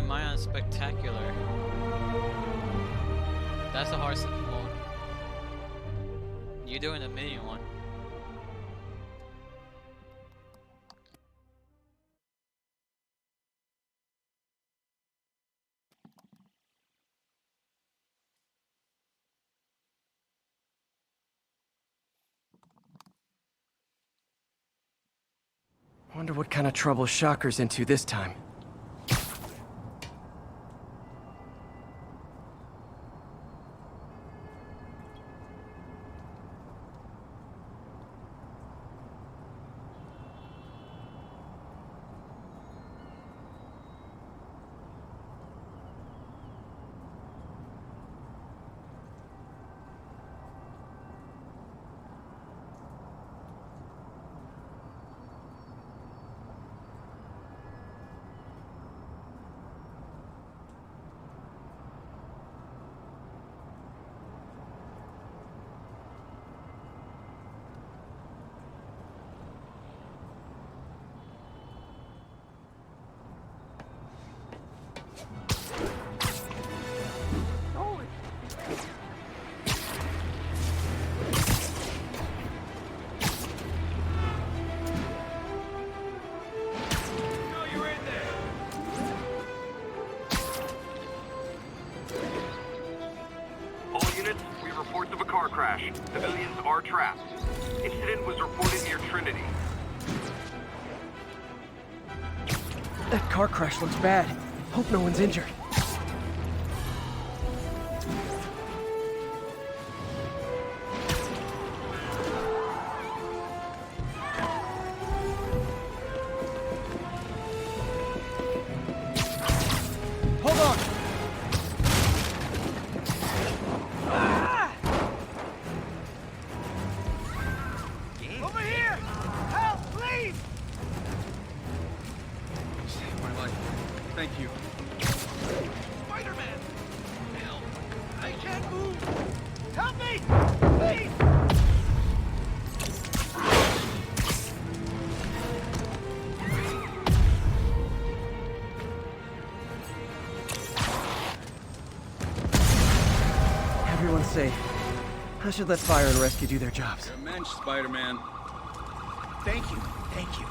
mine on spectacular. That's the hardest one. You're doing the mini one. Wonder what kind of trouble Shocker's into this time. Reports of a car crash. Civilians are trapped. Incident was reported near Trinity. That car crash looks bad. Hope no one's injured. Hold on! Over here! Help, please! Saved my life. Thank you. Spider-Man! Help! I can't move! Help me! Please! Everyone's safe. I should let fire and rescue do their jobs. You're a mensch, Spider-Man. Thank you, thank you.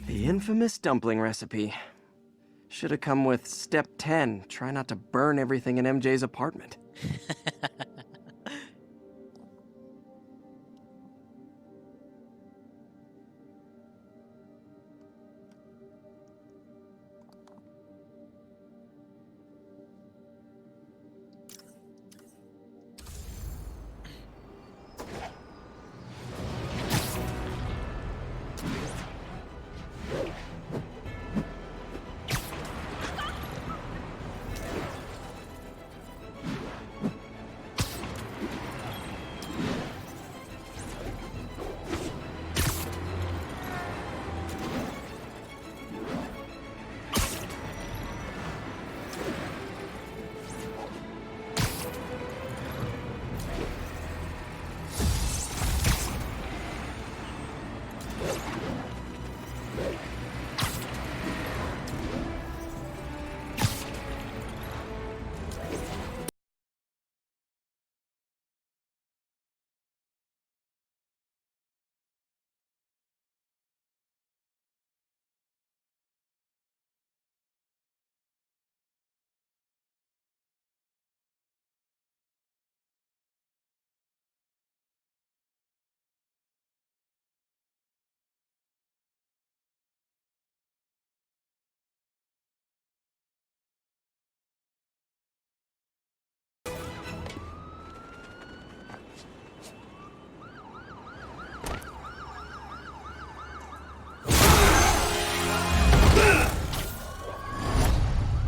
The infamous dumpling recipe. Should have come with step 10. Try not to burn everything in MJ's apartment.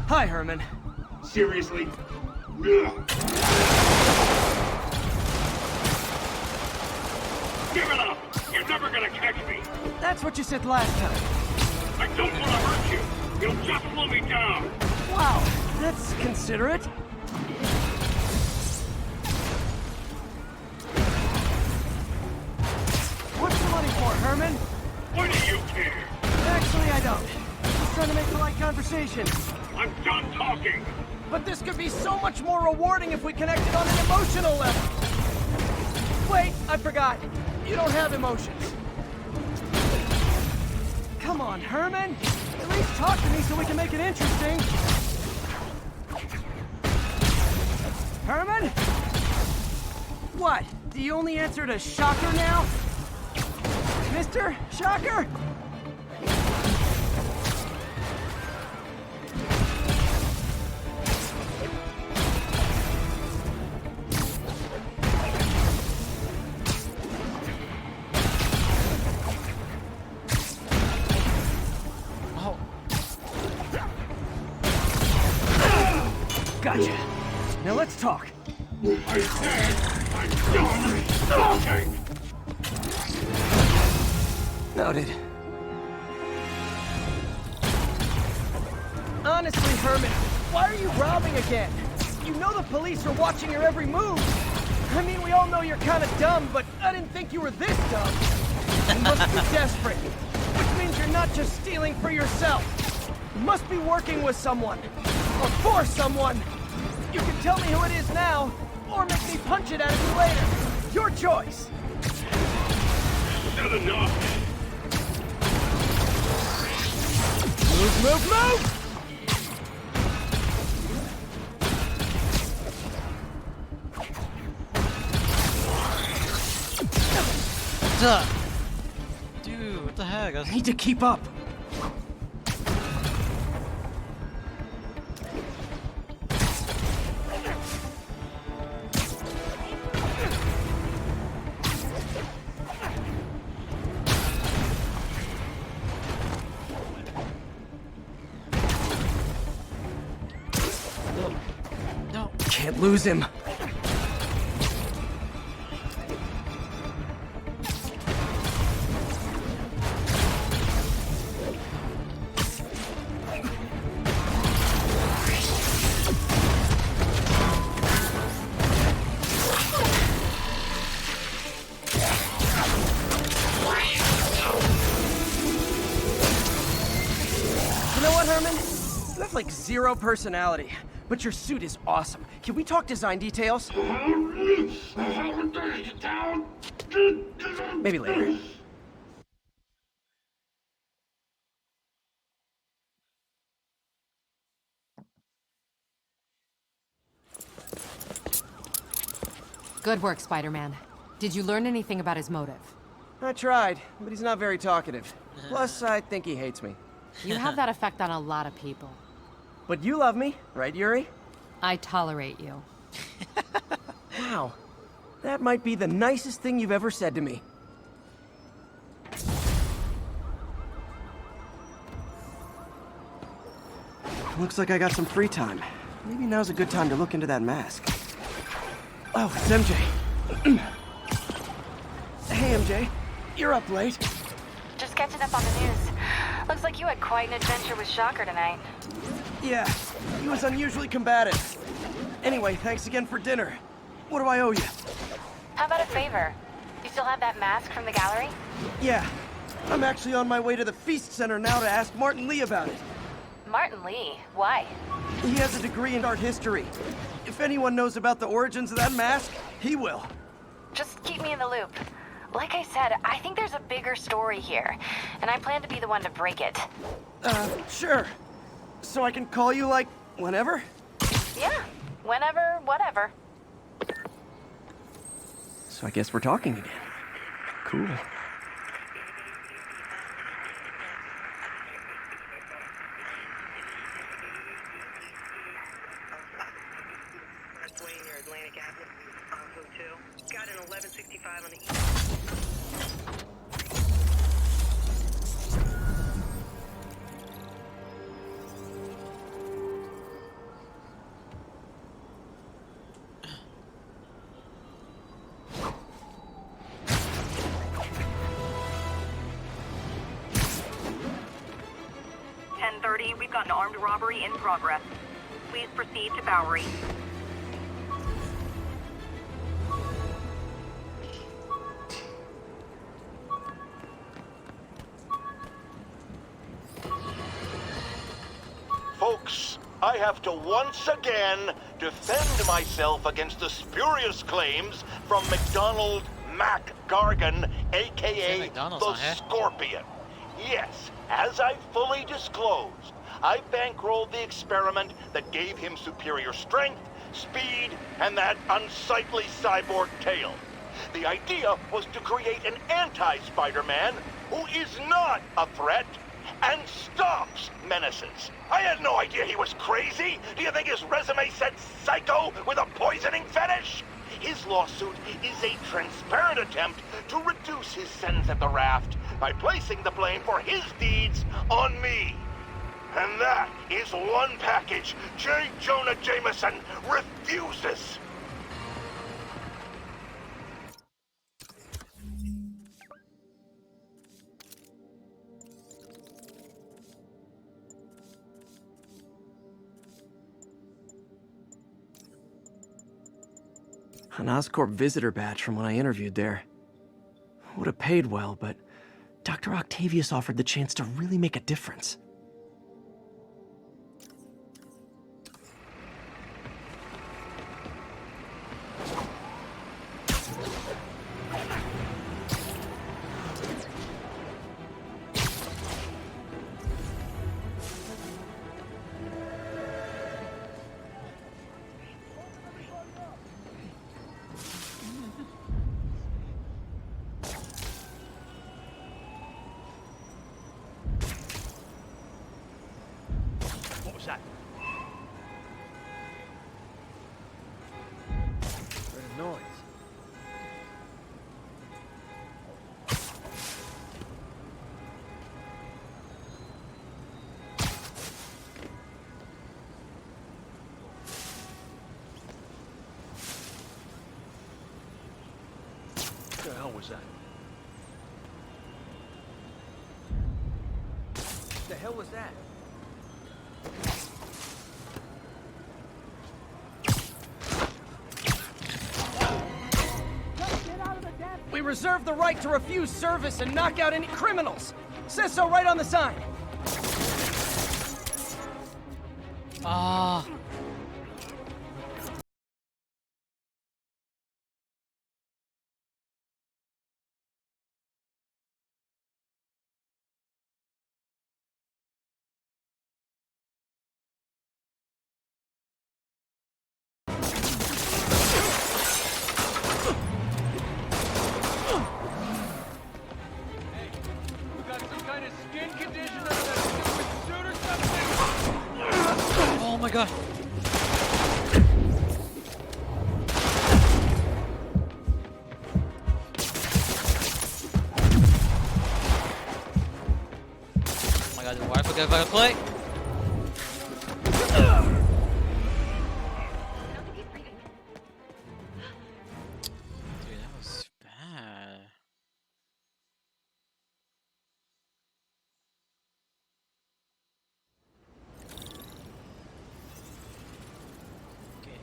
Hi, Herman. Seriously? Give it up! You're never gonna catch me! That's what you said last time. I don't want to hurt you! You'll just slow me down! Wow, that's considerate. What's the money for, Herman? Why do you care? Actually, I don't. Just trying to make polite conversation. I'm done talking! But this could be so much more rewarding if we connected on an emotional level. Wait, I forgot. You don't have emotions. Come on, Herman. At least talk to me so we can make it interesting. Herman? What? Do you only answer to Shocker now? Mr. Shocker? Gotcha. Now let's talk. I said I'm done talking! Noted. Honestly, Herman, why are you robbing again? You know the police are watching your every move. I mean, we all know you're kind of dumb, but I didn't think you were this dumb. You must be desperate, which means you're not just stealing for yourself. You must be working with someone, or for someone. You can tell me who it is now, or make me punch it out of you later. Your choice. Not enough! Move, move, move! Duh. Dude, what the heck? I need to keep up. No. Can't lose him. You know what, Herman? You have like zero personality, but your suit is awesome. Can we talk design details? Maybe later. Good work, Spider-Man. Did you learn anything about his motive? I tried, but he's not very talkative. Plus, I think he hates me. You have that effect on a lot of people. But you love me, right, Yuri? I tolerate you. Wow. That might be the nicest thing you've ever said to me. Looks like I got some free time. Maybe now's a good time to look into that mask. Oh, it's MJ. Hey, MJ. You're up late. Just catching up on the news. Looks like you had quite an adventure with Shocker tonight. Yeah, he was unusually combative. Anyway, thanks again for dinner. What do I owe you? How about a favor? You still have that mask from the gallery? Yeah, I'm actually on my way to the Feast Center now to ask Martin Lee about it. Martin Lee? Why? He has a degree in art history. If anyone knows about the origins of that mask, he will. Just keep me in the loop. Like I said, I think there's a bigger story here, and I plan to be the one to break it. Sure. So I can call you, like, whenever? Yeah, whenever, whatever. So I guess we're talking again. Cool. Westway near Atlantic Avenue, Oslo 2. Got an 1165 on the east. got an armed robbery in progress. Please proceed to Bowery. Folks, I have to once again defend myself against the spurious claims from McDonald Mac Gargan, aka McDonald's, the huh? Scorpion. Yes, as I fully disclosed, I bankrolled the experiment that gave him superior strength, speed, and that unsightly cyborg tail. The idea was to create an anti-Spider-Man who is not a threat and stops menaces. I had no idea he was crazy. Do you think his resume said psycho with a poisoning fetish? His lawsuit is a transparent attempt to reduce his sentence at the raft by placing the blame for his deeds on me. And that is one package J. Jonah Jameson refuses. An Oscorp visitor badge from when I interviewed there. Would have paid well, but Dr. Octavius offered the chance to really make a difference. What was that? Heard a noise. What the hell was that? What the hell was that? We reserve the right to refuse service and knock out any criminals. Says so right on the sign. Ah. You got some kind of skin condition under that stupid suit or something? Oh my god. Oh my god, why I forget if I play? Dude, that was bad. Okay.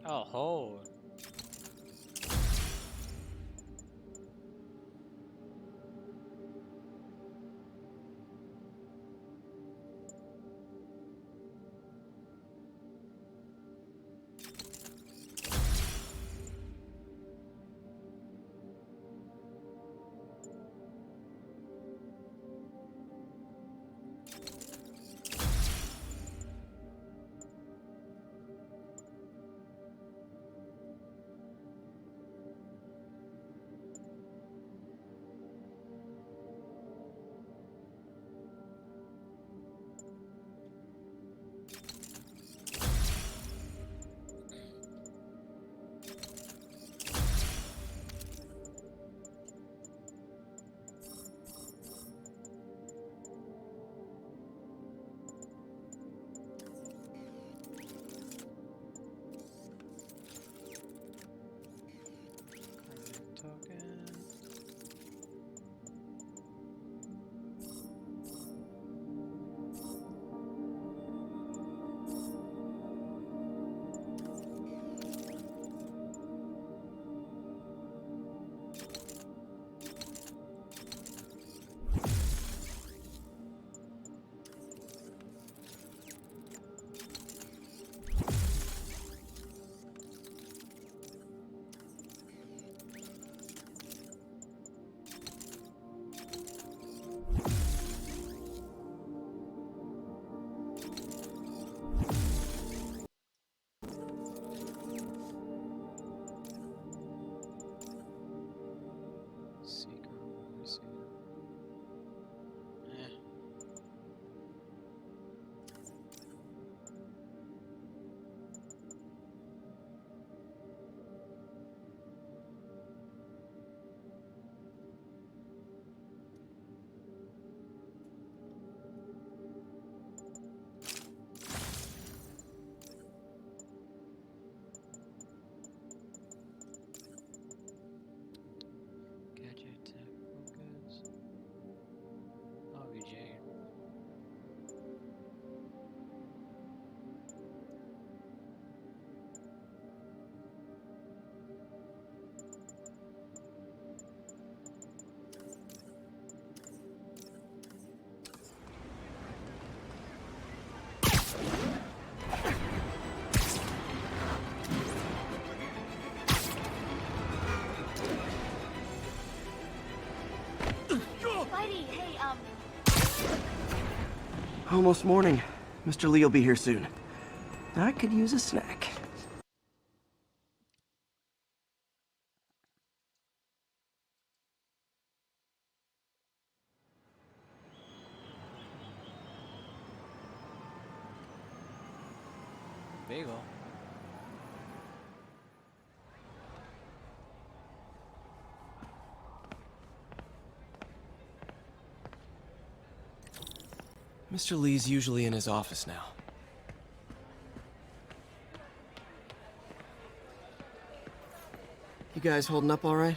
Oh, hold. Gadget tech focus. Oh, Jane. Spidey, hey, Almost morning. Mr. Lee will be here soon. I could use a snack. Bagel. Mr. Lee's usually in his office now. You guys holding up all right?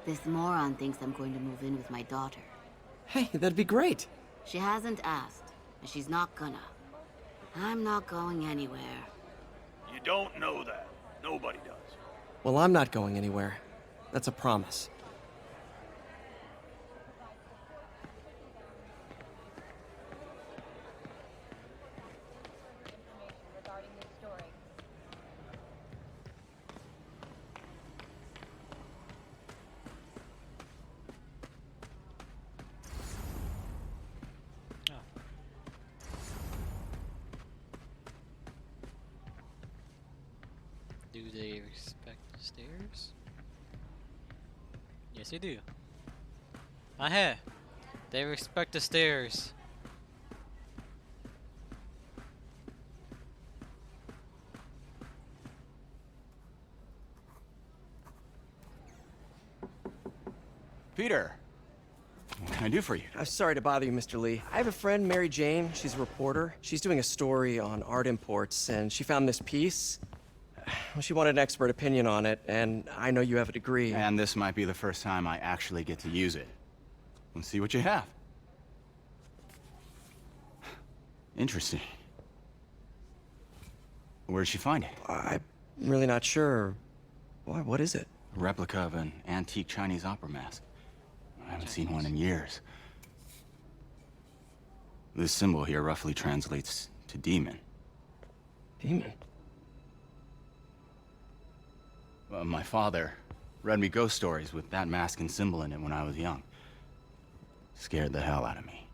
This moron thinks I'm going to move in with my daughter. Hey, that'd be great. She hasn't asked, and she's not gonna. I'm not going anywhere. You don't know that. Nobody does. Well, I'm not going anywhere. That's a promise. Do they respect the stairs? Yes, they do. Hey, they respect the stairs. Peter, what can I do for you? I'm sorry to bother you, Mr. Lee. I have a friend, Mary Jane. She's a reporter. She's doing a story on art imports, and she found this piece. Well, she wanted an expert opinion on it, and I know you have a degree. And this might be the first time I actually get to use it. Let's see what you have. Interesting. Where did she find it? I I'm really not sure. Why, what is it? A replica of an antique Chinese opera mask. I haven't seen one in years. This symbol here roughly translates to demon. Demon? My father read me ghost stories with that mask and symbol in it when I was young. Scared the hell out of me.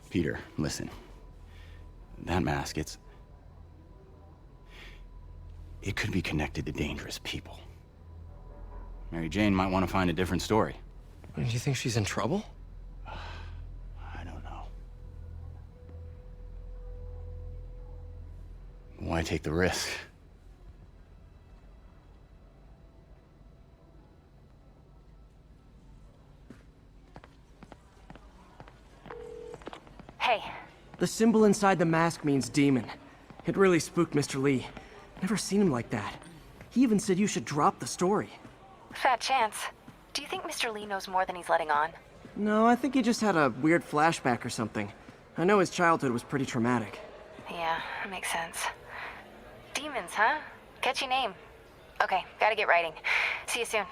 Peter, listen. That mask, it could be connected to dangerous people. Mary Jane might want to find a different story. Do you think she's in trouble? I don't know. Why take the risk? Hey. The symbol inside the mask means demon. It really spooked Mr. Lee. Never seen him like that. He even said you should drop the story. Fat chance. Do you think Mr. Lee knows more than he's letting on? No, I think he just had a weird flashback or something. I know his childhood was pretty traumatic. Yeah, that makes sense. Demons, huh? Catchy name. Okay, gotta get writing. See you soon.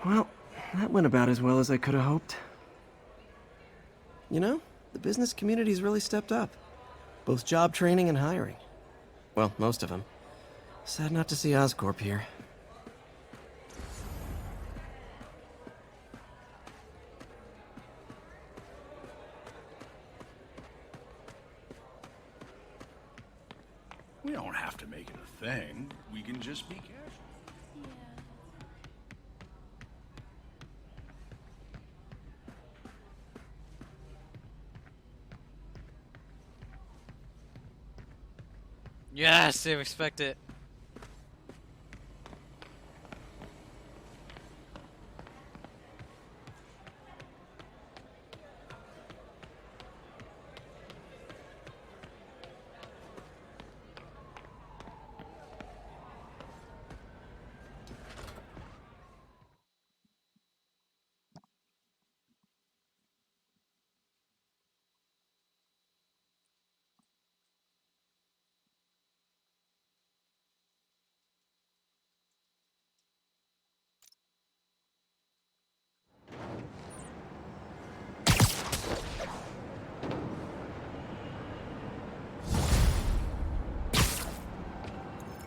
Well, that went about as well as I could have hoped. You know, the business community's really stepped up. Both job training and hiring. Well, most of them. Sad not to see Oscorp here. We don't have to make it a thing. We can just be casual. Yes, they respect it.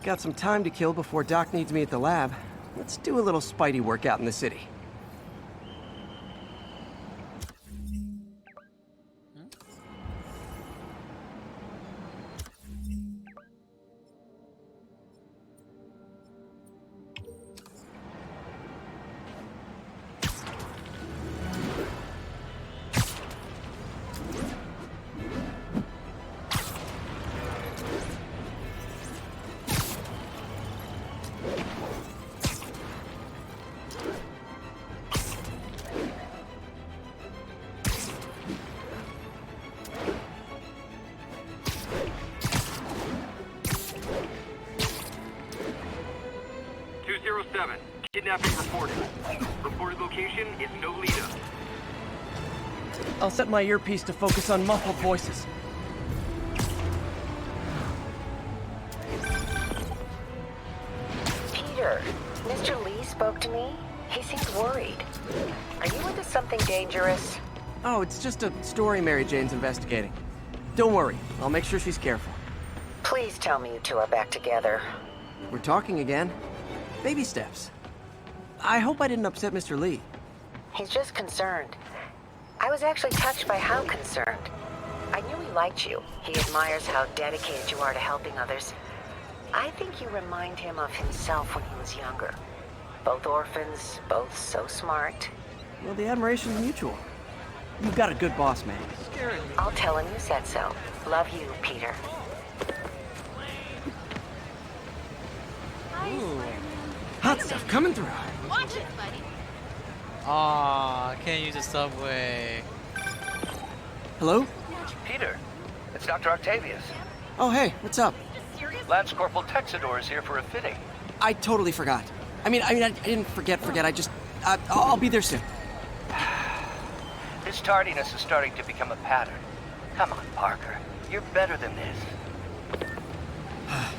Got some time to kill before Doc needs me at the lab. Let's do a little Spidey workout in the city. Kidnapping reported. Reported location is Nolita. I'll set my earpiece to focus on muffled voices. Peter, Mr. Lee spoke to me. He seemed worried. Are you into something dangerous? Oh, it's just a story Mary Jane's investigating. Don't worry, I'll make sure she's careful. Please tell me you two are back together. We're talking again. Baby steps. I hope I didn't upset Mr. Lee. He's just concerned. I was actually touched by how concerned. I knew he liked you. He admires how dedicated you are to helping others. I think you remind him of himself when he was younger. Both orphans, both so smart. Well, the admiration's mutual. You've got a good boss, man. I'll tell him you said so. Love you, Peter. Ooh. Hot stuff coming through. Watch it, buddy. Aw, I can't use the subway. Hello? Peter, it's Dr. Octavius. Oh, hey, what's up? Lance Corporal Texador is here for a fitting. I totally forgot. I didn't forget. I'll be there soon. This tardiness is starting to become a pattern. Come on, Parker. You're better than this.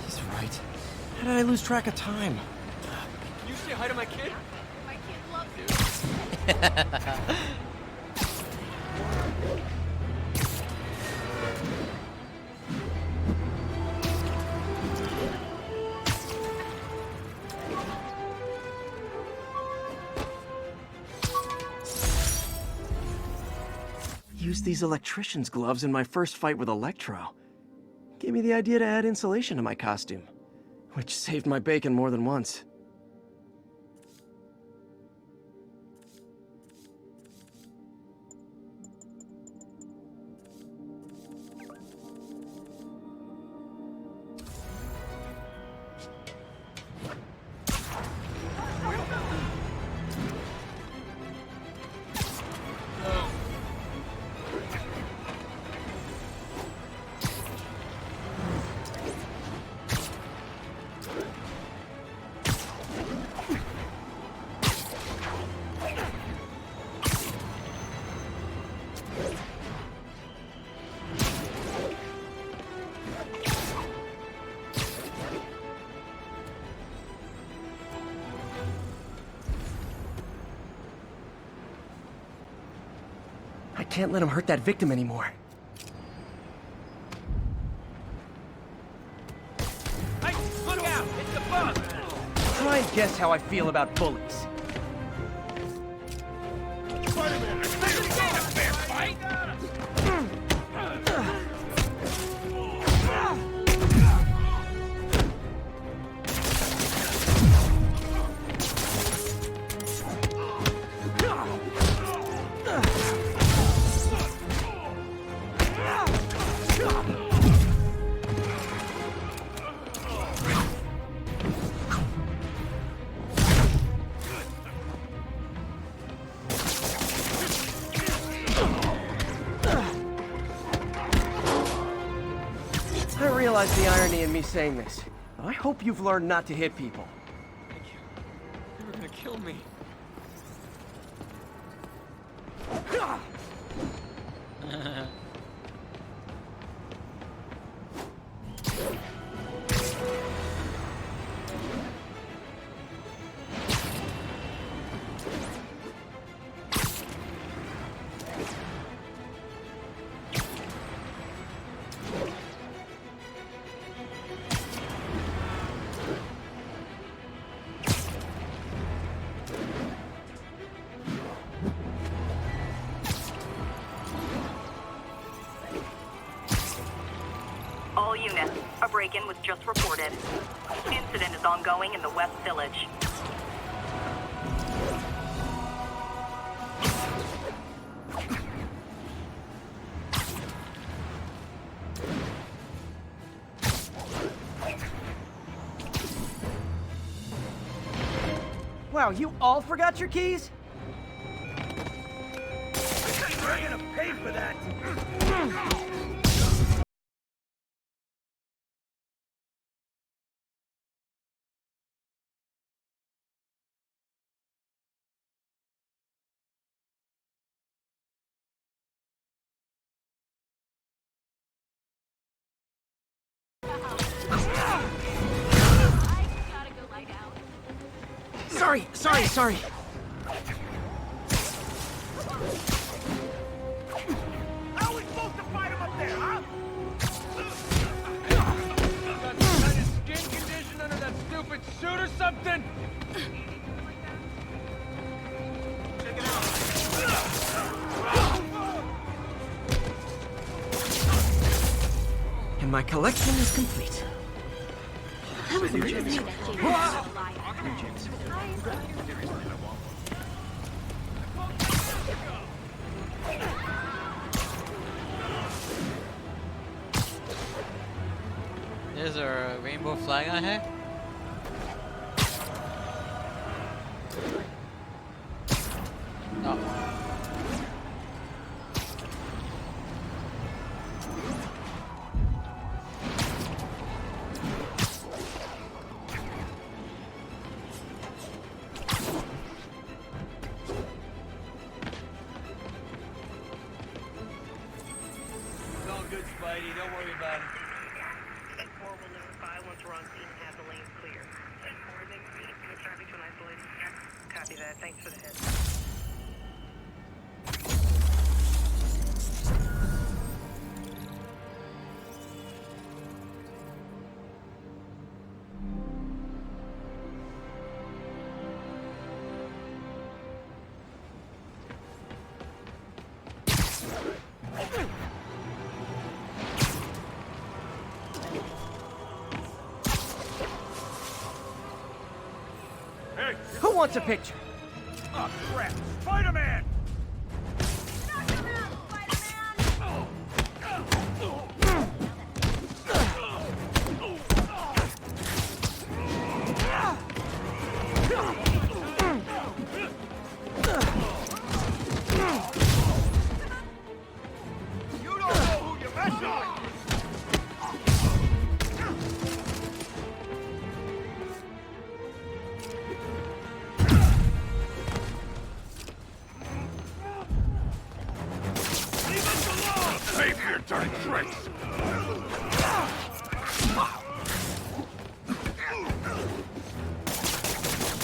He's right. How did I lose track of time? Can you say hi to my kid? My kid loves you. Used these electrician's gloves in my first fight with Electro. Gave me the idea to add insulation to my costume, which saved my bacon more than once. I can't let him hurt that victim anymore. Hey, look out! It's the bug! Try and guess how I feel about bullies. Spider-Man, this ain't a fair fight! I realize the irony in me saying this, but I hope you've learned not to hit people. You were gonna kill me. All units, a break-in was just reported. Incident is ongoing in the West Village. Wow, you all forgot your keys? You're gonna pay for that! Sorry. How are we supposed to fight him up there, huh? Got some kind of skin condition under that stupid suit or something? Check it out. And my collection is complete. That was amazing. There's a rainbow flag on here. Oh. lady. Don't worry about it. 4 will notify once we're on scene and have the lanes clear. 4 then the traffic to an isolated. Copy that. Thanks for the heads. Who wants a picture? Oh, crap! Spider-Man! You don't know who you're messing with! Save your dirty tricks!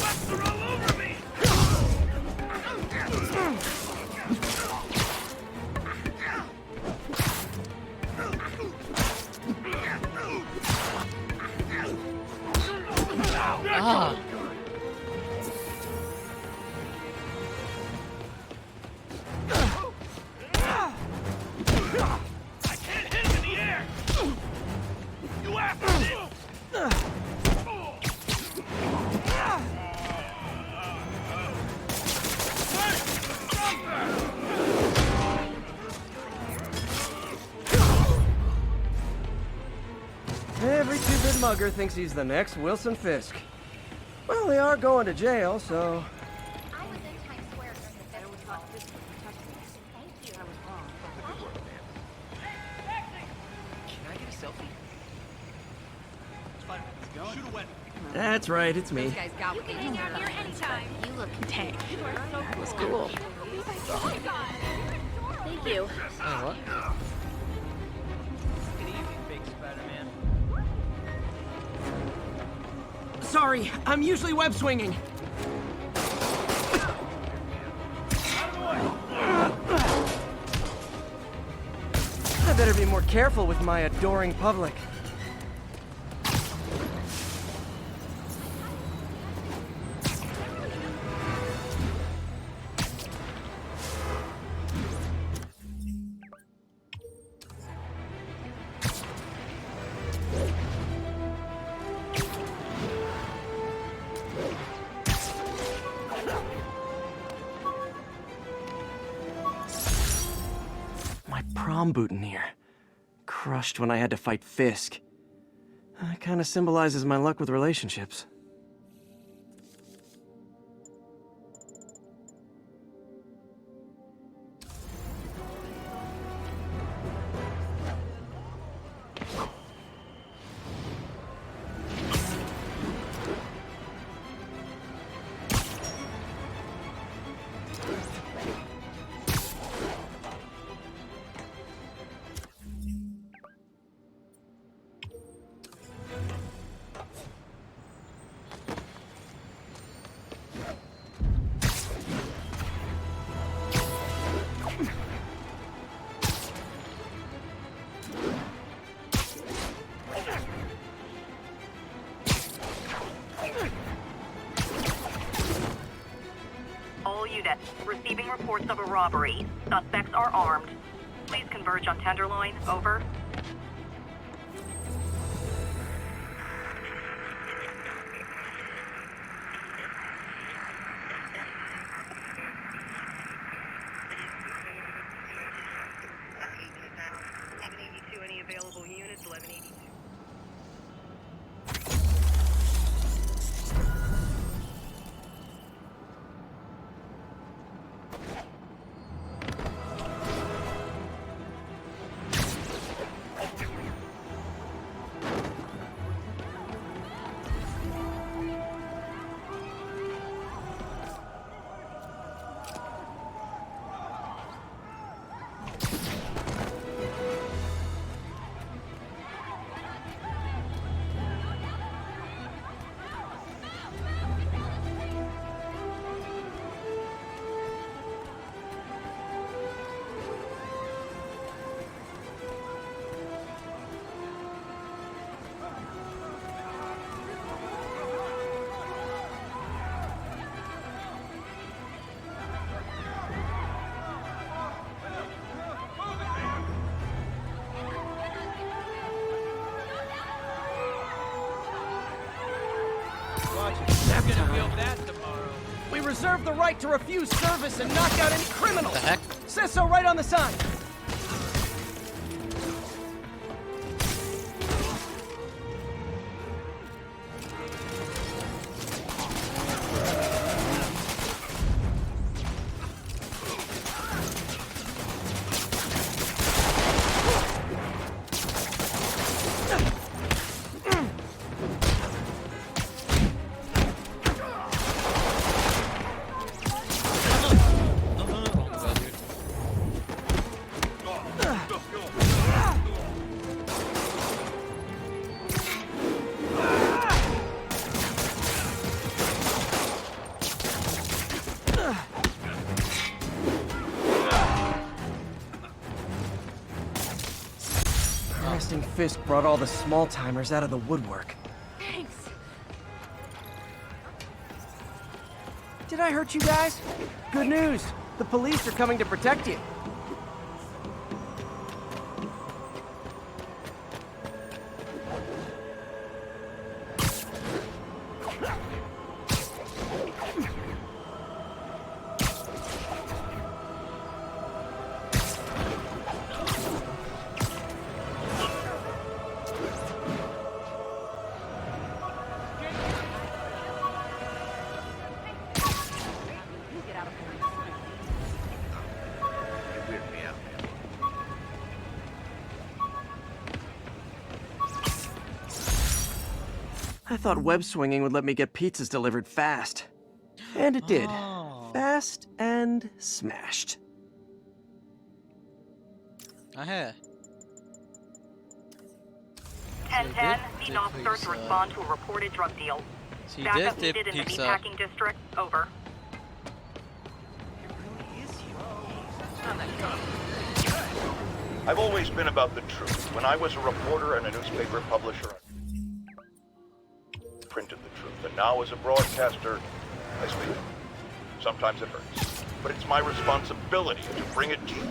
Bugs are all over me! Ah. I can't hit him in the air! You after this! Every two-bit mugger thinks he's the next Wilson Fisk. Well, they are going to jail, so... Can I get a selfie? Shoot a weapon. That's right, it's me. Guys got You can hang out here anytime. You look tank. That was cool. Oh my god. Thank you. Oh, what? Take it easy, fake Spider-Man. Sorry, I'm usually web swinging. I better be more careful with my adoring public. My prom boutonniere. Crushed when I had to fight Fisk. Kinda symbolizes my luck with relationships. All units receiving reports of a robbery. Suspects are armed. Please converge on Tenderloin. Over. Any available units? 1182. time. We reserve the right to refuse service and knock out any criminal. The heck? Says so right on the sign. Resting Fisk brought all the small-timers out of the woodwork. Thanks. Did I hurt you guys? Good news. The police are coming to protect you. I thought web swinging would let me get pizzas delivered fast. And it did. Fast and smashed. Ahe. 10-10, need an officer to respond to a reported drug deal. She Backup did needed in the pizza. meatpacking district. Over. I've always been about the truth. When I was a reporter and a newspaper publisher, I printed the truth. And now as a broadcaster, I speak it. Sometimes it hurts. But it's my responsibility to bring it to you.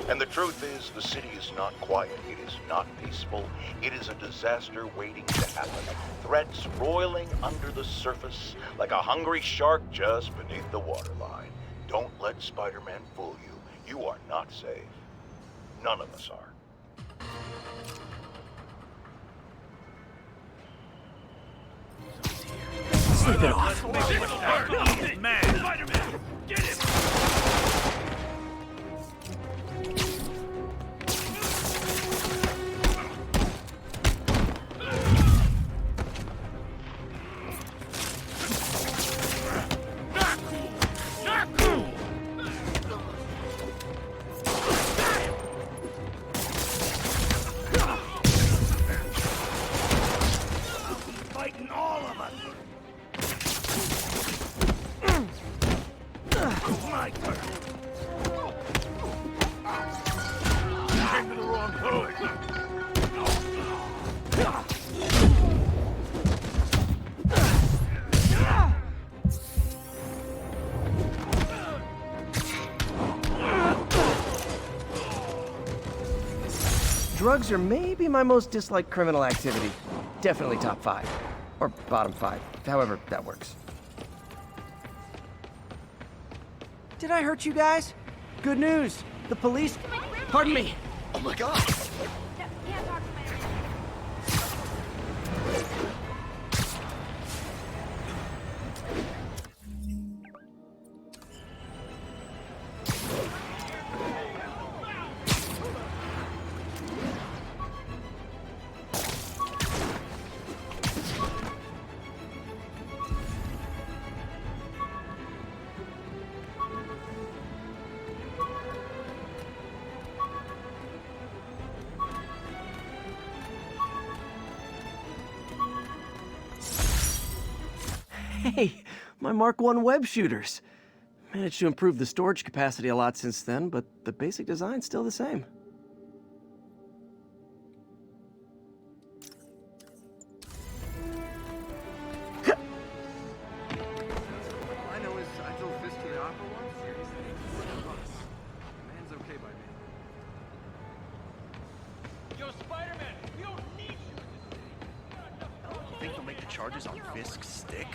And the truth is, the city is not quiet. It is not peaceful. It is a disaster waiting to happen. Threats roiling under the surface like a hungry shark just beneath the waterline. Don't let Spider-Man fool you. You are not safe. None of us are. Slip it off. Man, Spider-Man, get him! Fighting all of us. My turn. Came to the wrong hood. Drugs are maybe my most disliked criminal activity. Definitely top 5. Or bottom 5. However that works. Did I hurt you guys? Good news. The police... Pardon me. Oh my God. Hey, my Mark I web shooters. Managed to improve the storage capacity a lot since then, but the basic design's still the same. I know is I drove Fisk to the opera once. Man's okay by me. Yo, Spider-Man, we don't need you in this city. Think they'll make the charges on Fisk stick?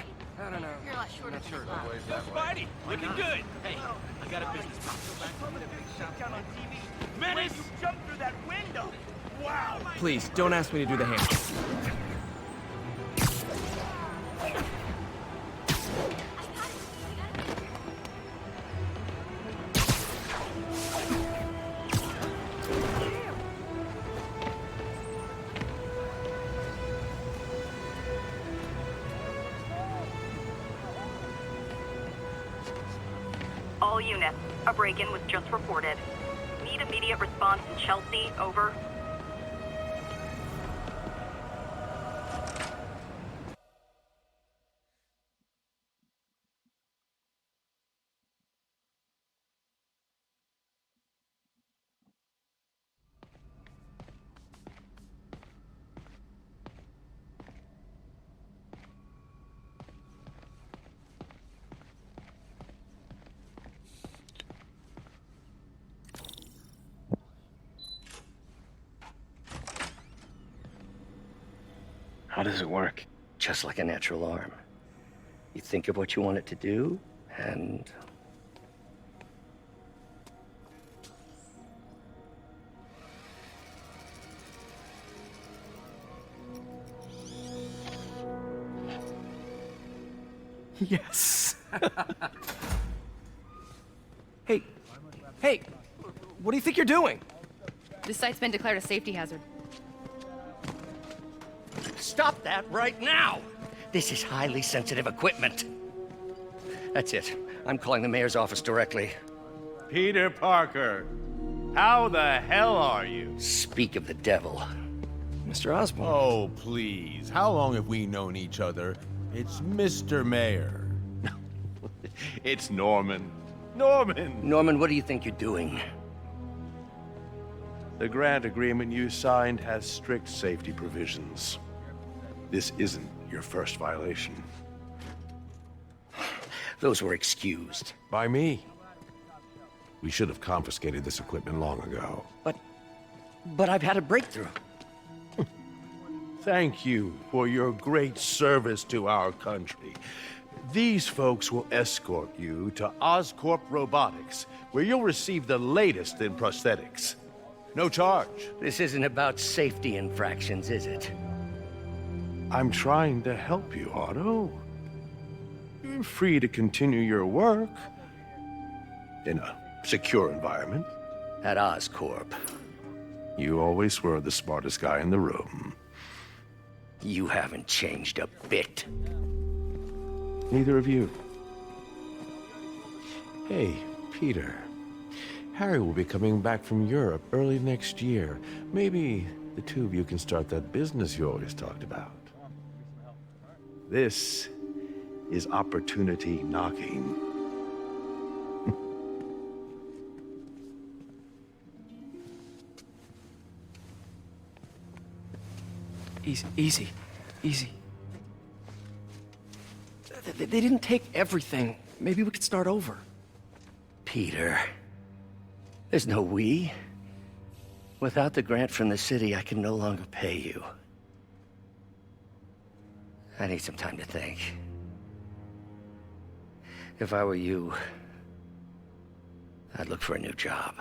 I don't know. You're a lot shorter than I thought. Yo, Spidey, looking good. Hey, I got a business problem. Menace! You jumped through that window. Wow. Please, don't ask me to do the handle. All units, a break-in was just reported. Need immediate response in Chelsea, over. How does it work? Just like a natural arm. You think of what you want it to do, and... Yes. Hey, what do you think you're doing? This site's been declared a safety hazard. Stop that right now! This is highly sensitive equipment. That's it. I'm calling the mayor's office directly. Peter Parker, how the hell are you? Speak of the devil. Mr. Osborn. Oh, please. How long have we known each other? It's Mr. Mayor. It's Norman. Norman! Norman, what do you think you're doing? The grant agreement you signed has strict safety provisions. This isn't your first violation. Those were excused. By me. We should have confiscated this equipment long ago. But I've had a breakthrough. Thank you for your great service to our country. These folks will escort you to Oscorp Robotics, where you'll receive the latest in prosthetics. No charge. This isn't about safety infractions, is it? I'm trying to help you, Otto. You're free to continue your work in a secure environment. At Oscorp. You always were the smartest guy in the room. You haven't changed a bit. Neither of you. Hey, Peter. Harry will be coming back from Europe early next year. Maybe the two of you can start that business you always talked about. This is opportunity knocking. Easy. They didn't take everything. Maybe we could start over. Peter, there's no we. Without the grant from the city, I can no longer pay you. I need some time to think. If I were you, I'd look for a new job.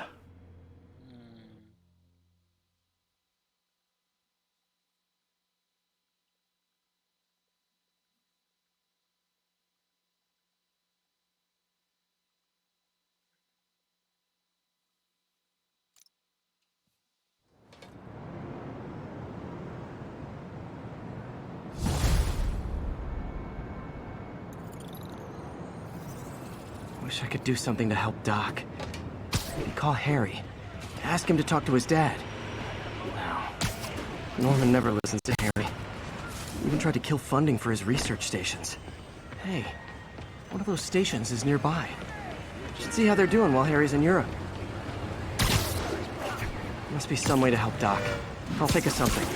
Wish I could do something to help Doc. Maybe call Harry. Ask him to talk to his dad. No. Norman never listens to Harry. Even tried to kill funding for his research stations. Hey, one of those stations is nearby. Should see how they're doing while Harry's in Europe. Must be some way to help Doc. I'll think of something.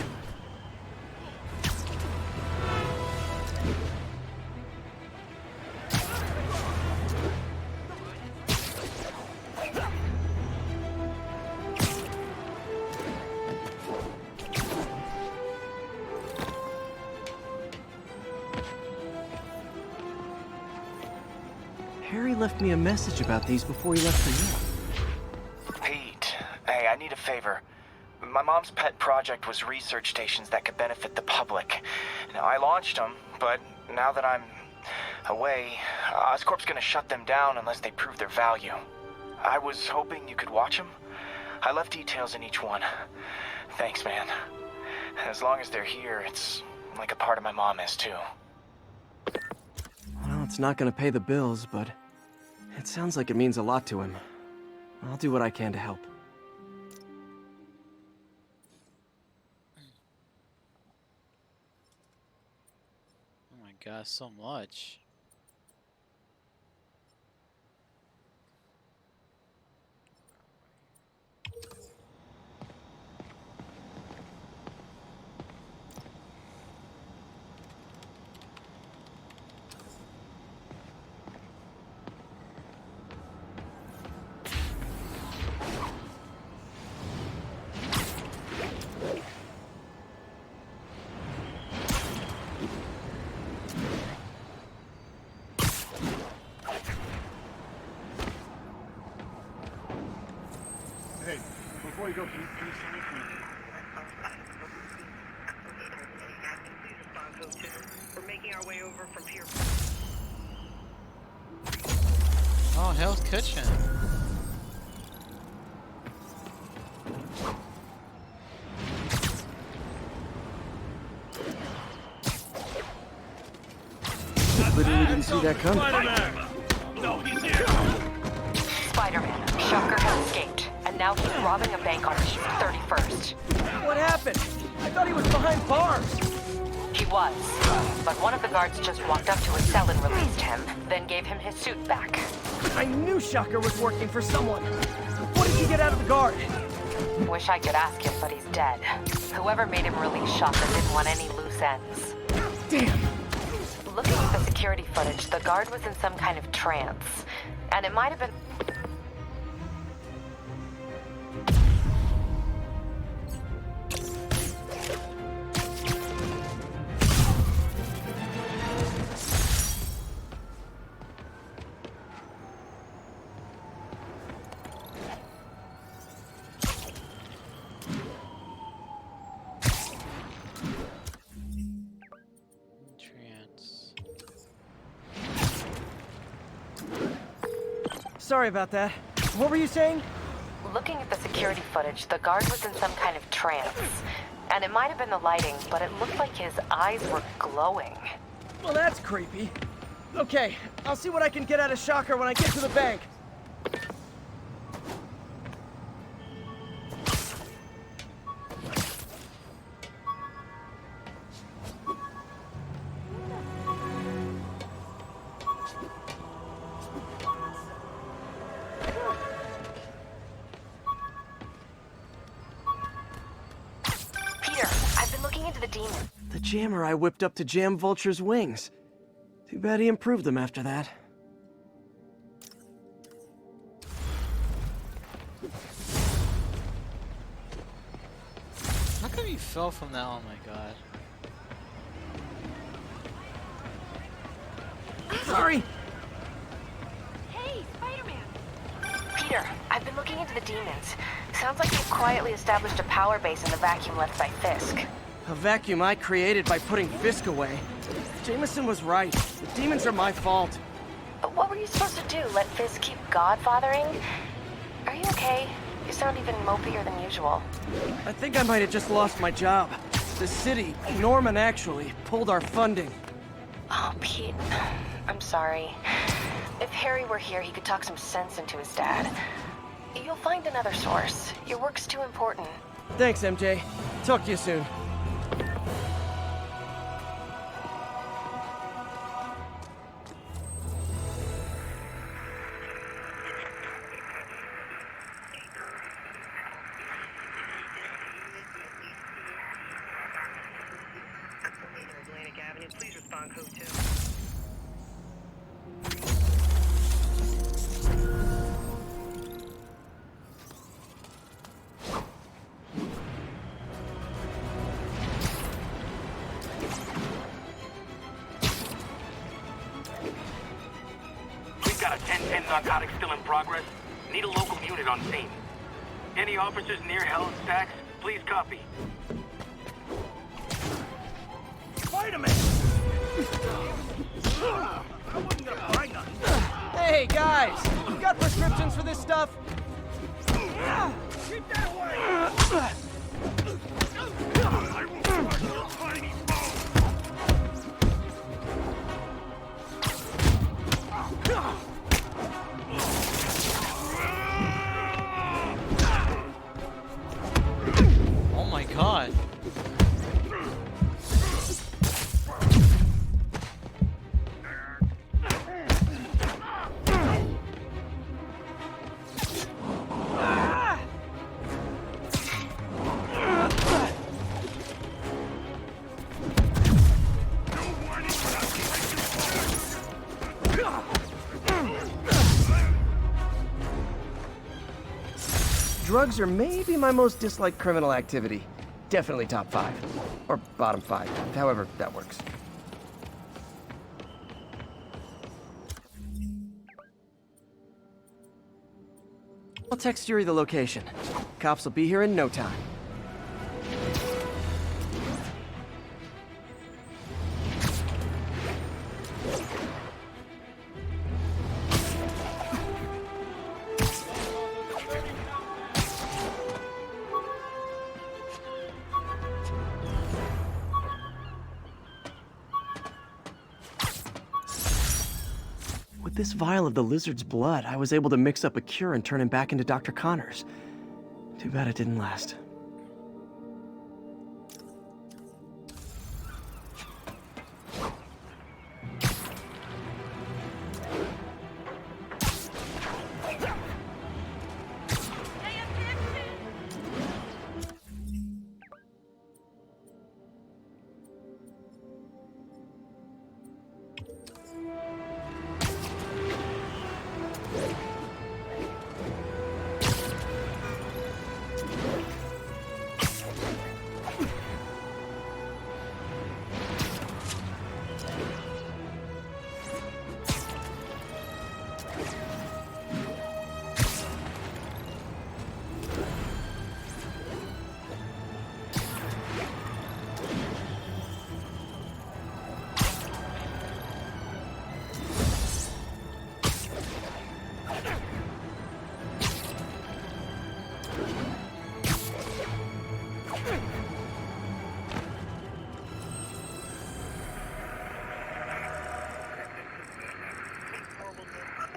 Harry left me a message about these before he left for you. Pete, hey, I need a favor. My mom's pet project was research stations that could benefit the public. Now, I launched them, but now that I'm away, Oscorp's gonna shut them down unless they prove their value. I was hoping you could watch them. I left details in each one. Thanks, man. As long as they're here, it's like a part of my mom is, too. Well, it's not gonna pay the bills, but it sounds like it means a lot to him. I'll do what I can to help. Oh my gosh, so much. Hey, before you go, can you sign for me? We're making our way over from here. Oh, Hell's Kitchen. Literally didn't see that coming. No, he's here! Spider-Man, Shocker has escaped, and now he's robbing a bank on East 31st. What happened? I thought he was behind bars. He was, but one of the guards just walked up to his cell and released him, then gave him his suit back. I knew Shocker was working for someone. What did you get out of the guard? Wish I could ask him, but he's dead. Whoever made him release Shocker didn't want any loose ends. Damn. Looking at the security footage, the guard was in some kind of trance. And it might have been... Sorry about that. What were you saying? Looking at the security footage, the guard was in some kind of trance. And it might have been the lighting, but it looked like his eyes were glowing. Well, that's creepy. Okay, I'll see what I can get out of Shocker when I get to the bank. The jammer I whipped up to jam Vulture's wings. Too bad he improved them after that. How come you fell from that? Oh my god. Sorry. Hey, Spider-Man! Peter, I've been looking into the demons. Sounds like you've quietly established a power base in the vacuum left by Fisk. A vacuum I created by putting Fisk away. Jameson was right. The demons are my fault. But what were you supposed to do? Let Fisk keep godfathering? Are you okay? You sound even mopier than usual. I think I might have just lost my job. The city, Norman actually, pulled our funding. Oh, Pete. I'm sorry. If Harry were here, he could talk some sense into his dad. You'll find another source. Your work's too important. Thanks, MJ. Talk to you soon. Atlantic Avenue, please respond code 2. Got a 10-10 narcotic still in progress. Need a local unit on scene. Any officers near Helen Stacks? Please copy. Wait a minute! Hey, guys! You got prescriptions for this stuff? Keep that away! Oh my god. Drugs are maybe my most disliked criminal activity. Definitely top 5. Or bottom 5, however that works. I'll text Yuri the location. Cops will be here in no time. With this vial of the lizard's blood, I was able to mix up a cure and turn him back into Dr. Connors. Too bad it didn't last.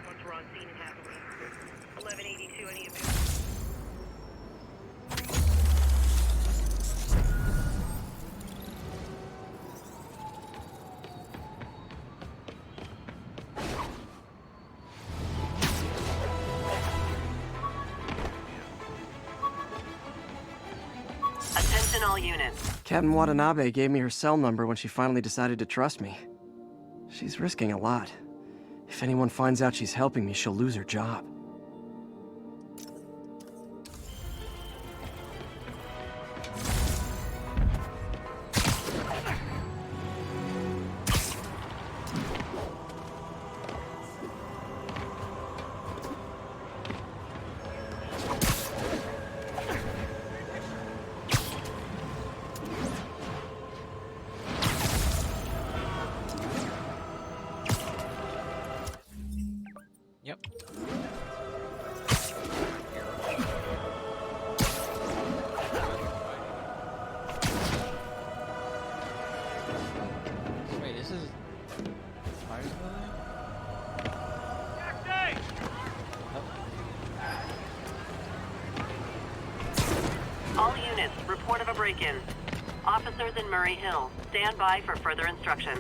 Once we're on scene in Hathaway. 1182, any of Attention all units. Captain Watanabe gave me her cell number when she finally decided to trust me. She's risking a lot. If anyone finds out she's helping me, she'll lose her job. Yep. Wait, this is Spider's building? All units, report of a break-in. Officers in Murray Hill, stand by for further instructions.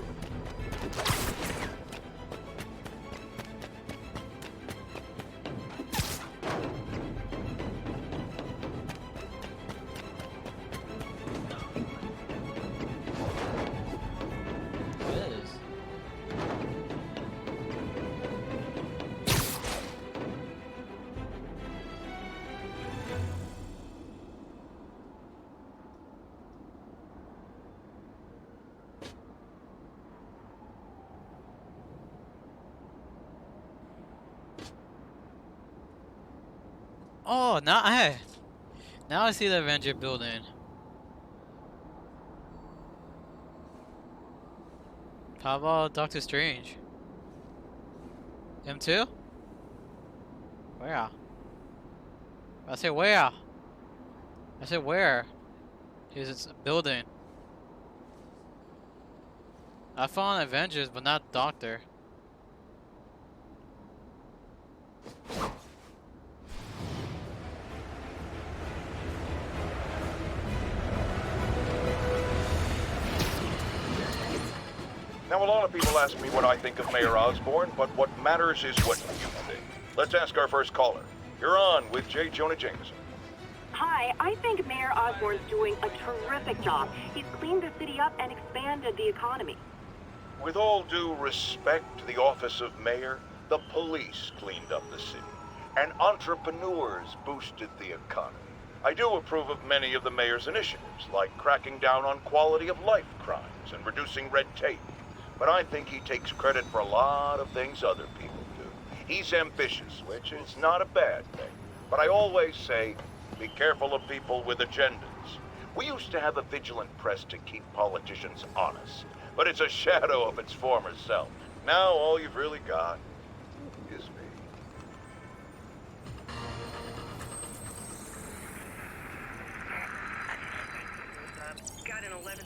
Oh, now I see the Avenger building. How about Doctor Strange? Him too? Where? I said where? I said where? He's a building. I found Avengers, but not Doctor. Now, a lot of people ask me what I think of Mayor Osborn, but what matters is what you think. Let's ask our first caller. You're on with J. Jonah Jameson. Hi, I think Mayor Osborn's doing a terrific job. He's cleaned the city up and expanded the economy. With all due respect to the office of mayor, the police cleaned up the city, and entrepreneurs boosted the economy. I do approve of many of the mayor's initiatives, like cracking down on quality of life crimes and reducing red tape. But I think he takes credit for a lot of things other people do. He's ambitious, which is not a bad thing. But I always say, be careful of people with agendas. We used to have a vigilant press to keep politicians honest, but it's a shadow of its former self. Now all you've really got is me. Got an 11.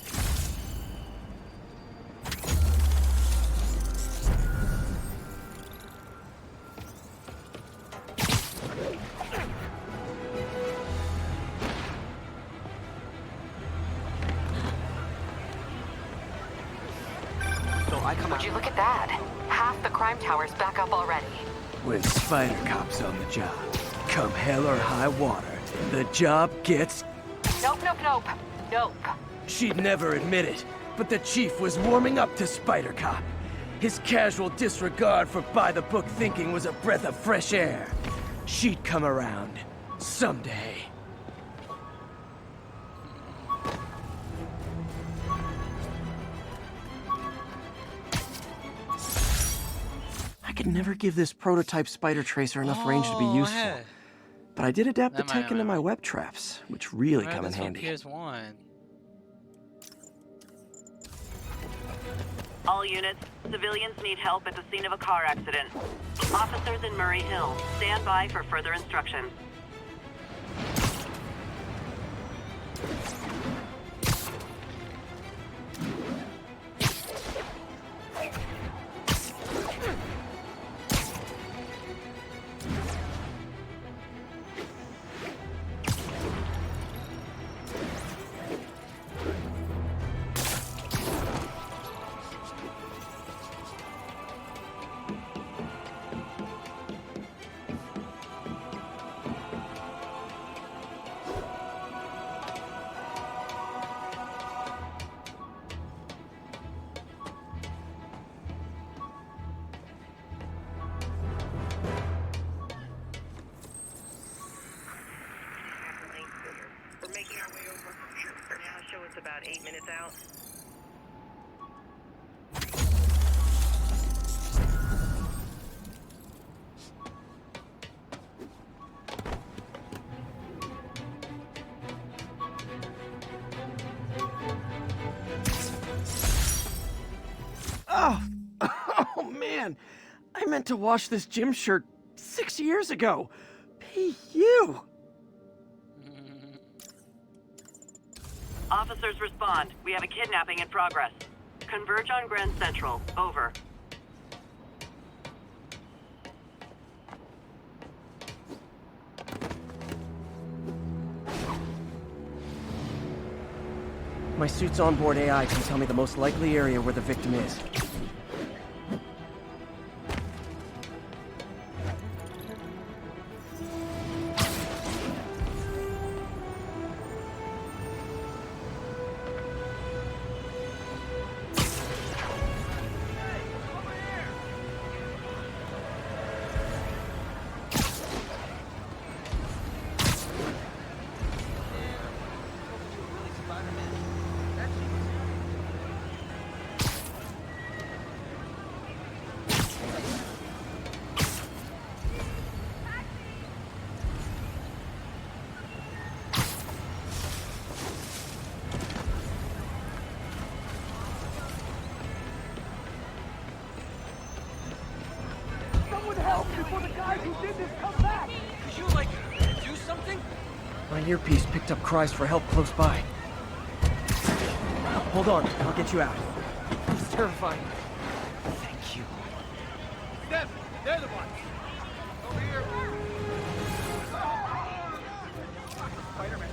Would you look at that? Half the crime tower's back up already. With Spider Cops on the job, come hell or high water, the job gets... Nope, nope, nope. Nope. She'd never admit it, but the chief was warming up to Spider Cop. His casual disregard for by-the-book thinking was a breath of fresh air. She'd come around. Someday. I could never give this prototype spider tracer enough range to be useful. Yeah. But I did adapt the Never tech mind, into never my web traps, which really come in This one handy. PS1. All units, civilians need help at the scene of a car accident. Officers in Murray Hill, stand by for further instructions. We're making our way over. Now show us about 8 minutes out. Oh man, I meant to wash this gym shirt 6 years ago. P.U. Officers respond. We have a kidnapping in progress. Converge on Grand Central. Over. My suit's onboard AI can tell me the most likely area where the victim is. before the guys who did this come back! Could you, like, do something? My earpiece picked up cries for help close by. Hold on, I'll get you out. It's terrifying. Thank you. Steph, they're the ones. Over here. Spider-Man.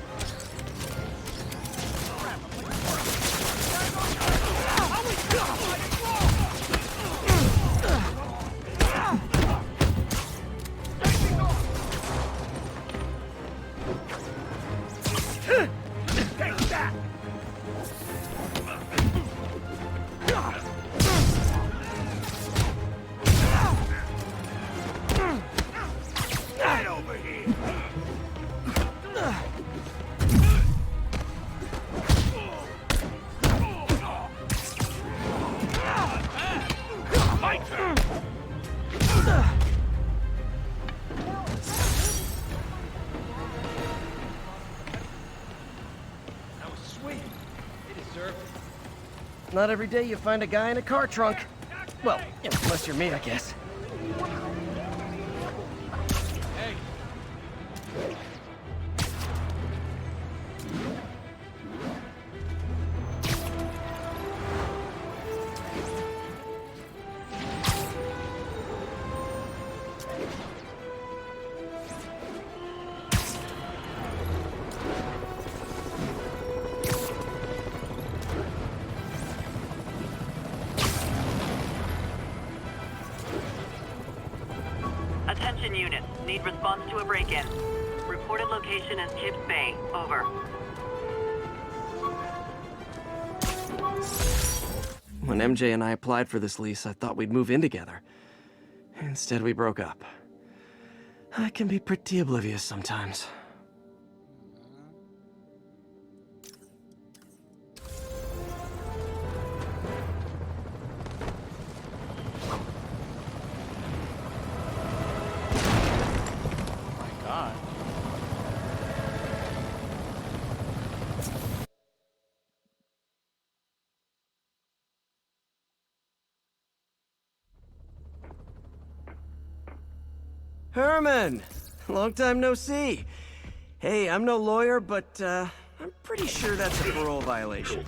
Take that! Get over here! My turn! That was sweet. They deserved it. Not every day you find a guy in a car trunk. Well, unless you're me, I guess. Hey. Attention units. Need response to a break-in. Reported location is Kips Bay. Over. When MJ and I applied for this lease, I thought we'd move in together. Instead, we broke up. I can be pretty oblivious sometimes. God. Herman! Long time no see. Hey, I'm no lawyer, but I'm pretty sure that's a parole violation.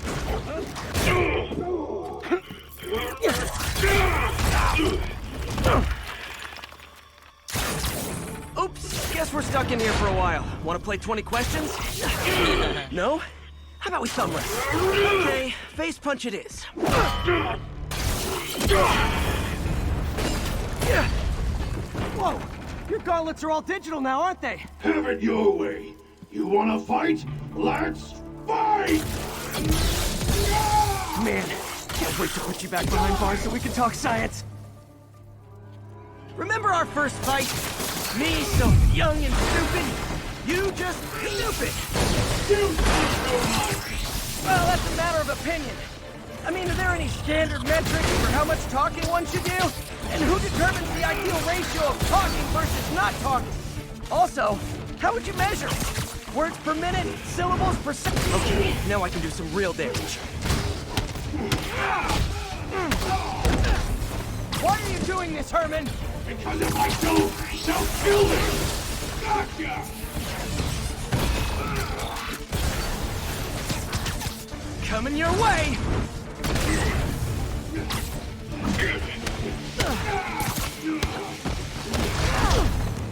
Oops, guess we're stuck in here for a while. Want to play 20 questions? No? How about we thumb wrestle? Okay, face punch it is. Whoa! Your gauntlets are all digital now, aren't they? Have it your way. You wanna fight? Let's fight! Man, can't wait to put you back behind bars so we can talk science. Remember our first fight? Me so young and stupid, you just stupid. Well, that's a matter of opinion. I mean, are there any standard metrics for how much talking one should do? And who determines the ideal ratio of talking versus not talking? Also, how would you measure it? Words per minute? Syllables per second? Okay, now I can do some real damage. Why are you doing this, Herman? Because if I don't, they'll kill me! Gotcha! Coming your way!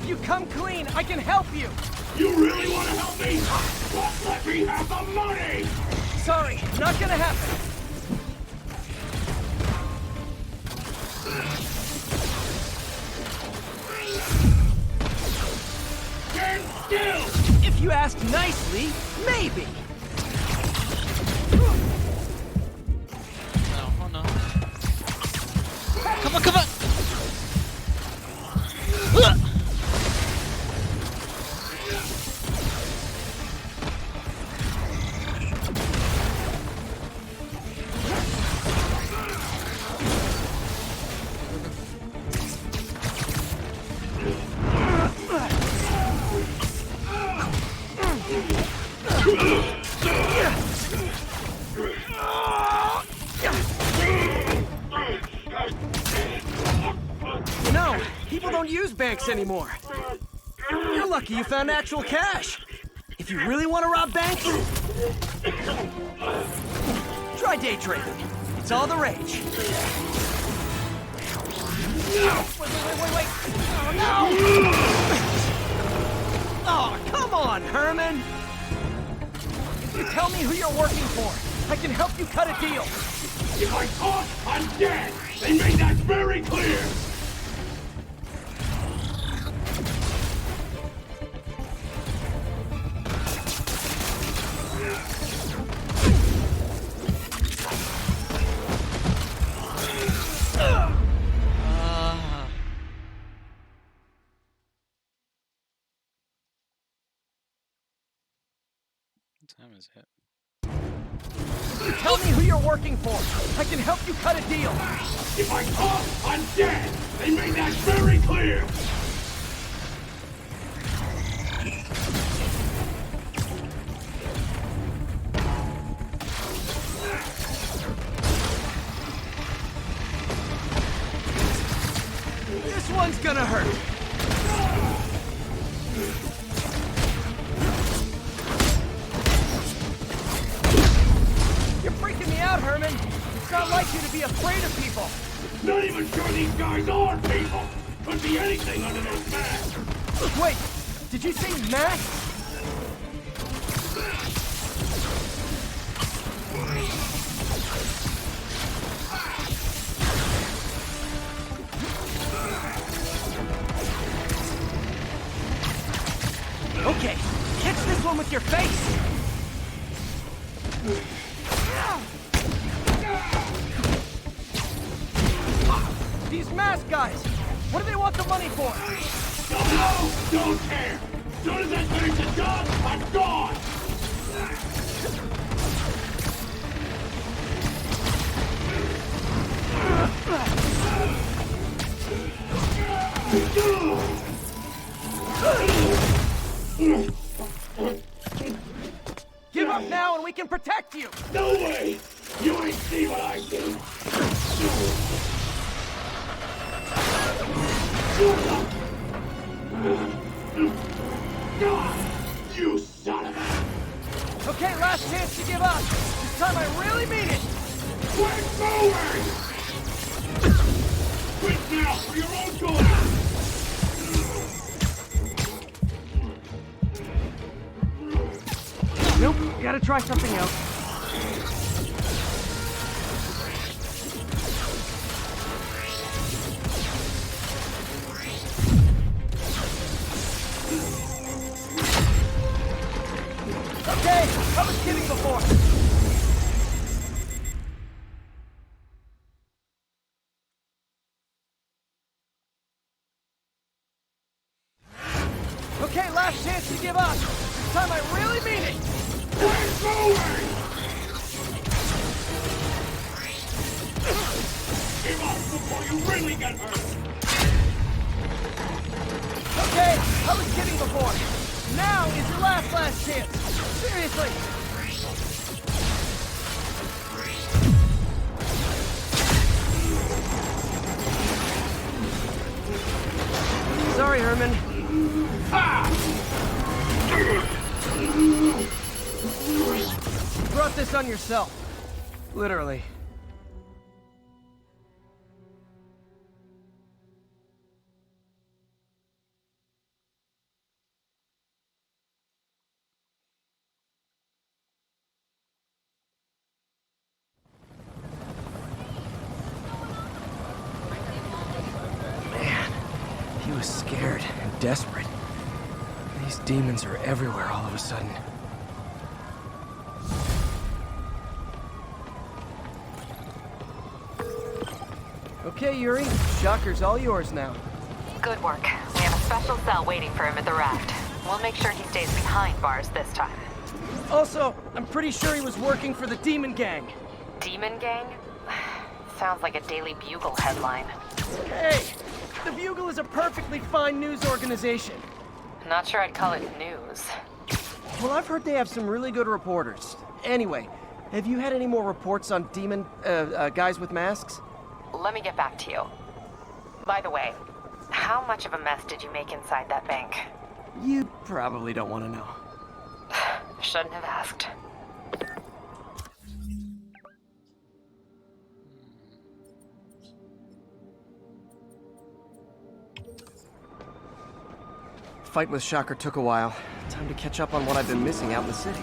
You come clean, I can help you! You really want to help me? Well, let me have the money! Sorry, not gonna happen. Stand still! If you ask nicely, maybe. Oh no. Come on, come on! Ugh! banks anymore. You're lucky you found actual cash. If you really want to rob banks, try day trading. It's all the rage. Wait. Oh, no! Oh, come on, Herman! If you tell me who you're working for, I can help you cut a deal. If I talk, I'm dead! They made that very clear! What time is it? Tell me who you're working for. I can help you cut a deal. If I talk, I'm dead! They made that very clear! This one's gonna hurt. You're freaking me out, Herman. It's not like you to be afraid of people. Not even sure these guys are people! Could be anything under those masks! Wait, did you say masks? Okay, catch this one with your face! These mask guys! What do they want the money for? Don't know! Don't care! As soon as I finish the job, I'm gone! Give up now and we can protect you! No way! You ain't see what I do! You son of a... Okay, last chance to give up. This time I really mean it! Quit moving! Quit now for your own good! Nope, gotta try something else. Okay, I was kidding before. Okay, last chance to give up. This time I really mean it. Quit moving! Give up before you really get hurt! Okay, I was kidding before. Now is your last chance. Seriously. Sorry, Herman. You brought this on yourself. Literally. He was scared and desperate. These demons are everywhere all of a sudden. Okay, Yuri. Shocker's all yours now. Good work. We have a special cell waiting for him at the raft. We'll make sure he stays behind bars this time. Also, I'm pretty sure he was working for the Demon Gang. Demon Gang? Sounds like a Daily Bugle headline. Hey! The Bugle is a perfectly fine news organization. Not sure I'd call it news. Well, I've heard they have some really good reporters. Anyway, have you had any more reports on demon, guys with masks? Let me get back to you. By the way, How much of a mess did you make inside that bank? You probably don't want to know. Shouldn't have asked. Fight with Shocker took a while. Time to catch up on what I've been missing out in the city.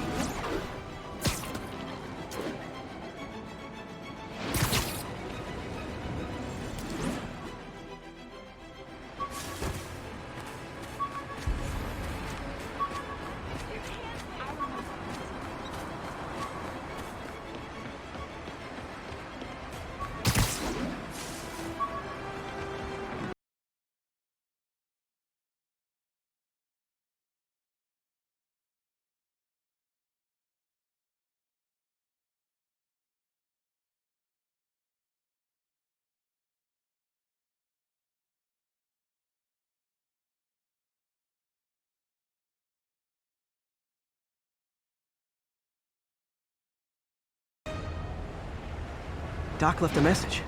Doc left a message.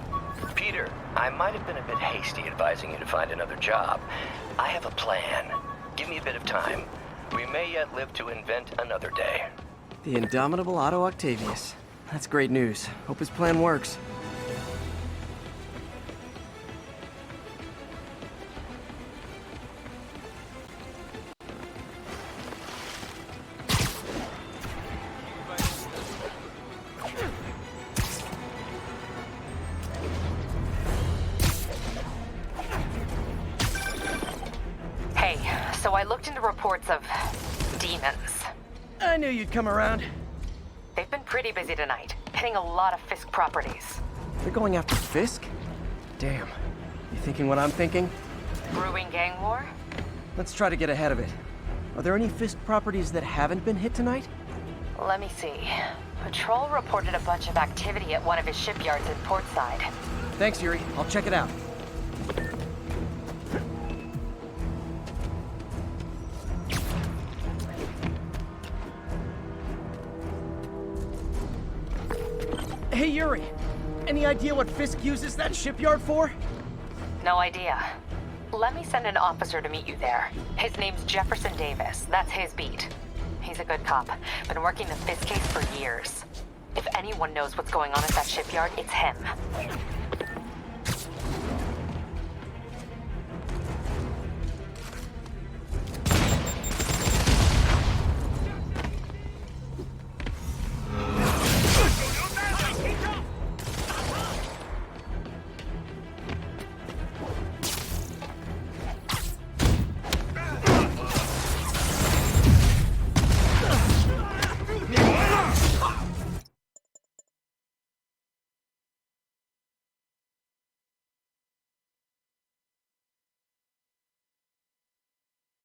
Peter, I might have been a bit hasty advising you to find another job. I have a plan. Give me a bit of time. We may yet live to invent another day. The indomitable Otto Octavius. That's great news. Hope his plan works. So I looked into reports of demons. I knew you'd come around. They've been pretty busy tonight, hitting a lot of Fisk properties. They're going after Fisk? Damn. You thinking what I'm thinking? Brewing gang war? Let's try to get ahead of it. Are there any Fisk properties that haven't been hit tonight? Let me see. Patrol reported a bunch of activity at one of his shipyards in Portside. Thanks, Yuri. I'll check it out. Hey, Yuri. Any idea what Fisk uses that shipyard for? No idea. Let me send an officer to meet you there. His name's Jefferson Davis. That's his beat. He's a good cop. Been working the Fisk case for years. If anyone knows what's going on at that shipyard, it's him.